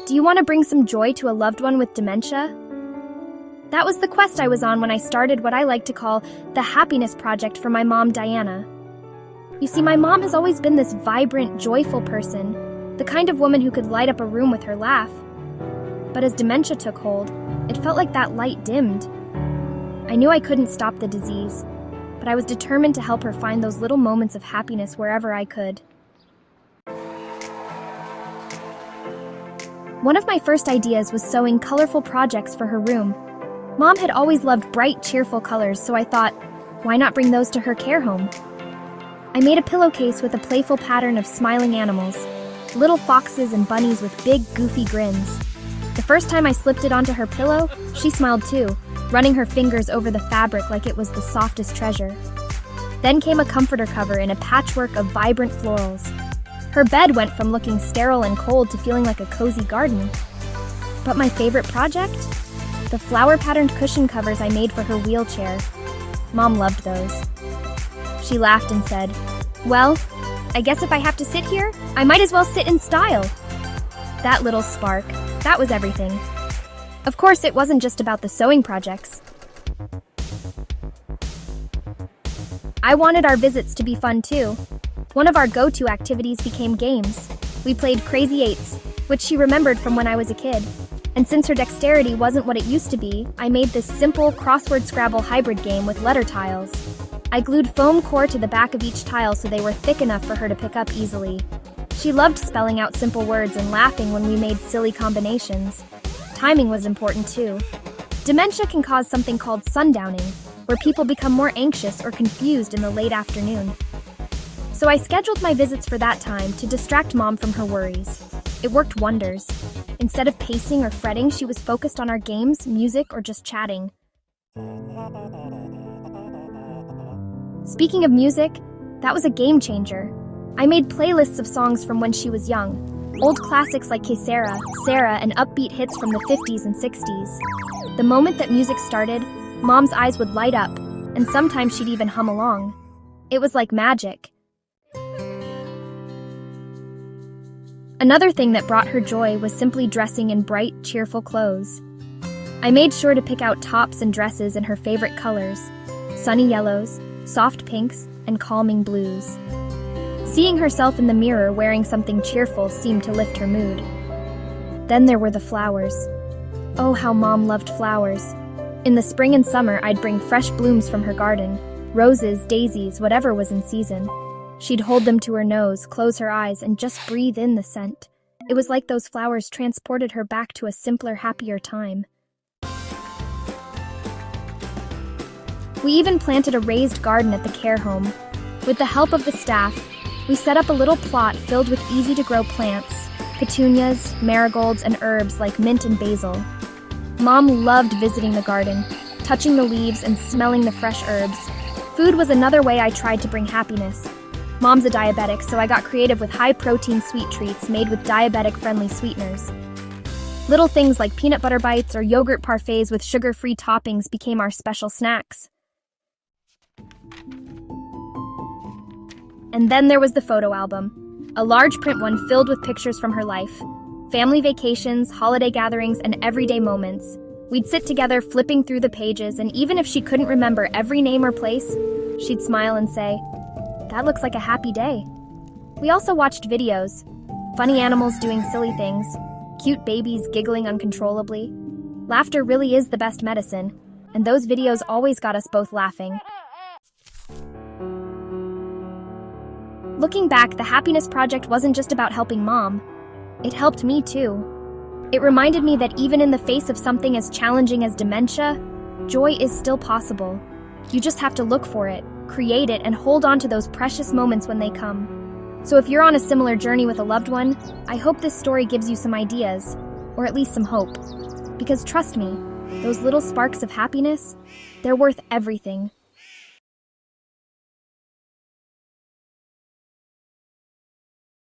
Do you want to bring some joy to a loved one with dementia? That was the quest I was on when I started what I like to call the happiness project for my mom, Diana. You see, my mom has always been this vibrant, joyful person, the kind of woman who could light up a room with her laugh. But as dementia took hold, it felt like that light dimmed. I knew I couldn't stop the disease, but I was determined to help her find those little moments of happiness wherever I could. One of my first ideas was sewing colorful projects for her room. Mom had always loved bright, cheerful colors, so I thought, why not bring those to her care home? I made a pillowcase with a playful pattern of smiling animals, little foxes and bunnies with big, goofy grins. The first time I slipped it onto her pillow, she smiled too, running her fingers over the fabric like it was the softest treasure. Then came a comforter cover in a patchwork of vibrant florals. Her bed went from looking sterile and cold to feeling like a cozy garden. But my favorite project? The flower-patterned cushion covers I made for her wheelchair. Mom loved those. She laughed and said, "Well, I guess if I have to sit here, I might as well sit in style." That little spark, that was everything. Of course, it wasn't just about the sewing projects. I wanted our visits to be fun too. One of our go-to activities became games. We played Crazy Eights, which she remembered from when I was a kid. And since her dexterity wasn't what it used to be, I made this simple crossword Scrabble hybrid game with letter tiles. I glued foam core to the back of each tile so they were thick enough for her to pick up easily. She loved spelling out simple words and laughing when we made silly combinations. Timing was important too. Dementia can cause something called sundowning, where people become more anxious or confused in the late afternoon. So I scheduled my visits for that time to distract Mom from her worries. It worked wonders. Instead of pacing or fretting, she was focused on our games, music, or just chatting. Speaking of music, that was a game changer. I made playlists of songs from when she was young. Old classics like Que Sera, Sarah, and upbeat hits from the 50s and 60s. The moment that music started, Mom's eyes would light up, and sometimes she'd even hum along. It was like magic. Another thing that brought her joy was simply dressing in bright, cheerful clothes. I made sure to pick out tops and dresses in her favorite colors: sunny yellows, soft pinks, and calming blues. Seeing herself in the mirror wearing something cheerful seemed to lift her mood. Then there were the flowers. Oh, how Mom loved flowers. In the spring and summer, I'd bring fresh blooms from her garden, roses, daisies, whatever was in season. She'd hold them to her nose, close her eyes, and just breathe in the scent. It was like those flowers transported her back to a simpler, happier time. We even planted a raised garden at the care home. With the help of the staff, we set up a little plot filled with easy-to-grow plants, petunias, marigolds, and herbs like mint and basil. Mom loved visiting the garden, touching the leaves and smelling the fresh herbs. Food was another way I tried to bring happiness. Mom's a diabetic, so I got creative with high-protein sweet treats made with diabetic-friendly sweeteners. Little things like peanut butter bites or yogurt parfaits with sugar-free toppings became our special snacks. And then there was the photo album, a large print one filled with pictures from her life. Family vacations, holiday gatherings, and everyday moments. We'd sit together flipping through the pages, and even if she couldn't remember every name or place, she'd smile and say, "That looks like a happy day." We also watched videos, funny animals doing silly things, cute babies giggling uncontrollably. Laughter really is the best medicine, and those videos always got us both laughing. Looking back, the Happiness Project wasn't just about helping Mom. It helped me too. It reminded me that even in the face of something as challenging as dementia, joy is still possible. You just have to look for it, create it, and hold on to those precious moments when they come. So if you're on a similar journey with a loved one, I hope this story gives you some ideas, or at least some hope. Because trust me, those little sparks of happiness, they're worth everything.